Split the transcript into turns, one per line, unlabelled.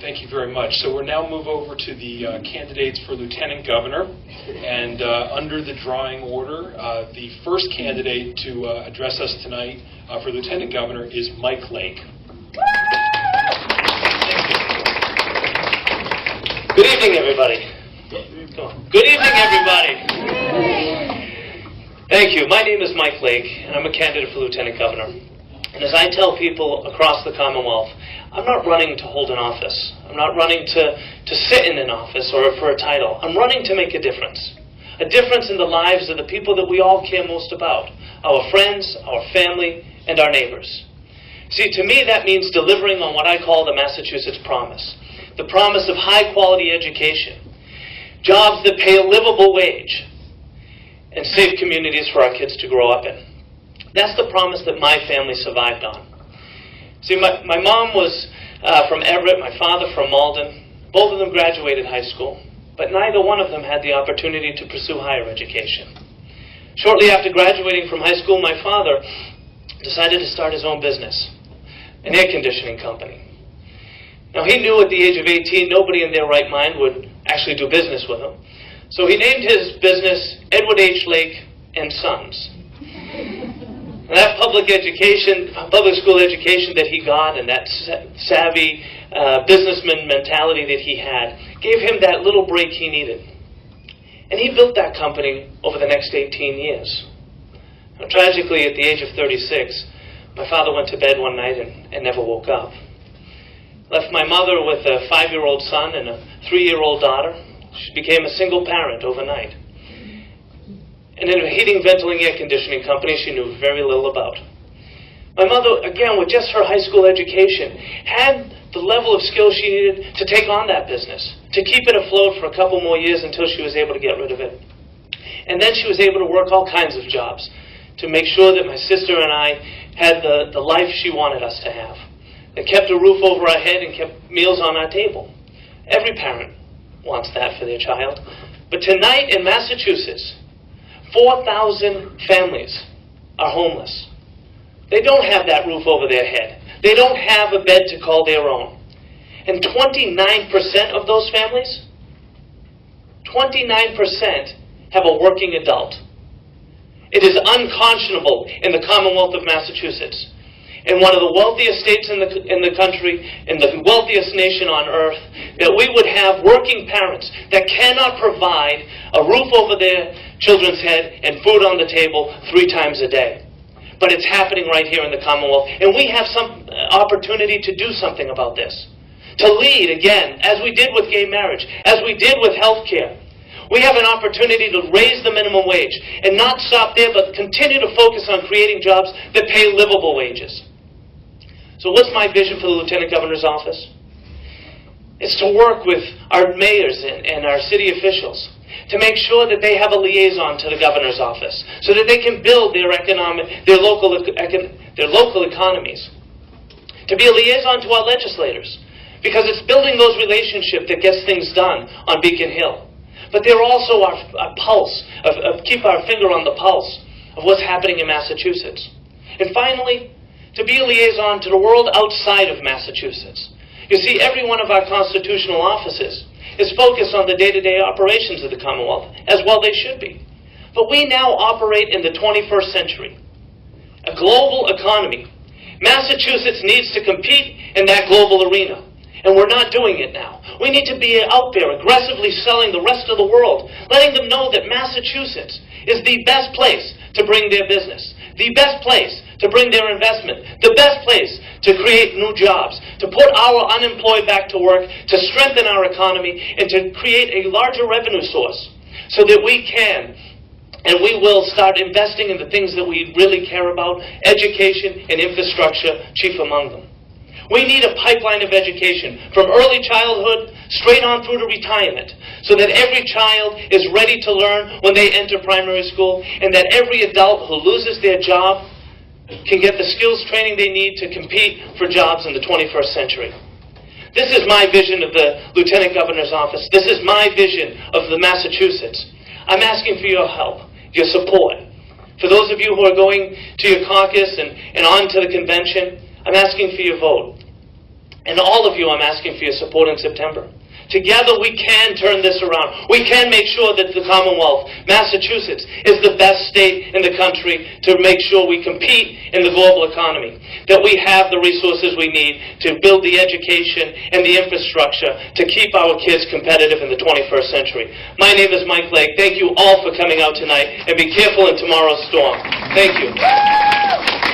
Thank you very much. So we'll now move over to the candidates for Lieutenant Governor. And under the drawing order, the first candidate to address us tonight for Lieutenant Governor is Mike Lake.
Good evening, everybody. Good evening, everybody. Thank you. My name is Mike Lake, and I'm a candidate for Lieutenant Governor. And as I tell people across the Commonwealth, I'm not running to hold an office. I'm not running to sit in an office or for a title. I'm running to make a difference in the lives of the people that we all care most about, our friends, our family, and our neighbors. See, to me, that means delivering on what I call the Massachusetts promise, the promise of high-quality education, jobs that pay a livable wage, and safe communities for our kids to grow up in. That's the promise that my family survived on. See, my mom was from Everett, my father from Malden. Both of them graduated high school, but neither one of them had the opportunity to pursue higher education. Shortly after graduating from high school, my father decided to start his own business, an air conditioning company. Now, he knew at the age of 18, nobody in their right mind would actually do business with him. So he named his business Edward H. Lake and Sons. And that public school education that he got, and that savvy businessman mentality that he had, gave him that little break he needed. And he built that company over the next 18 years. Now, tragically, at the age of 36, my father went to bed one night and never woke up. Left my mother with a 5-year-old son and a 3-year-old daughter. She became a single parent overnight. And in a heating, ventilating, air conditioning company she knew very little about. My mother, again, with just her high school education, had the level of skill she needed to take on that business, to keep it afloat for a couple more years until she was able to get rid of it. And then she was able to work all kinds of jobs to make sure that my sister and I had the life she wanted us to have. That kept a roof over our head and kept meals on our table. Every parent wants that for their child. But tonight in Massachusetts, 4,000 families are homeless. They don't have that roof over their head. They don't have a bed to call their own. And 29% of those families, 29% have a working adult. It is unconscionable in the Commonwealth of Massachusetts, in one of the wealthiest states in the country, in the wealthiest nation on earth, that we would have working parents that cannot provide a roof over their children's head and food on the table 3 times a day. But it's happening right here in the Commonwealth, and we have some opportunity to do something about this. To lead, again, as we did with gay marriage, as we did with health care. We have an opportunity to raise the minimum wage and not stop there, but continue to focus on creating jobs that pay livable wages. So what's my vision for the Lieutenant Governor's office? It's to work with our mayors and our city officials to make sure that they have a liaison to the governor's office so that they can build their local economies. To be a liaison to our legislators, because it's building those relationships that gets things done on Beacon Hill. But they're also our pulse, keep our finger on the pulse of what's happening in Massachusetts. And finally, to be a liaison to the world outside of Massachusetts. You see, every one of our constitutional offices is focused on the day-to-day operations of the Commonwealth, as well they should be. But we now operate in the 21st century, a global economy. Massachusetts needs to compete in that global arena, and we're not doing it now. We need to be out there aggressively selling the rest of the world, letting them know that Massachusetts is the best place to bring their business, the best place to bring their investment, the best place to create new jobs, to put our unemployed back to work, to strengthen our economy, and to create a larger revenue source so that we can and we will start investing in the things that we really care about, education and infrastructure, chief among them. We need a pipeline of education from early childhood straight on through to retirement so that every child is ready to learn when they enter primary school and that every adult who loses their job can get the skills training they need to compete for jobs in the 21st century. This is my vision of the Lieutenant Governor's office. This is my vision of the Massachusetts. I'm asking for your help, your support. For those of you who are going to your caucus and on to the convention, I'm asking for your vote. And all of you, I'm asking for your support in September. Together we can turn this around. We can make sure that the Commonwealth, Massachusetts, is the best state in the country to make sure we compete in the global economy. That we have the resources we need to build the education and the infrastructure to keep our kids competitive in the 21st century. My name is Mike Lake. Thank you all for coming out tonight, and be careful in tomorrow's storm. Thank you.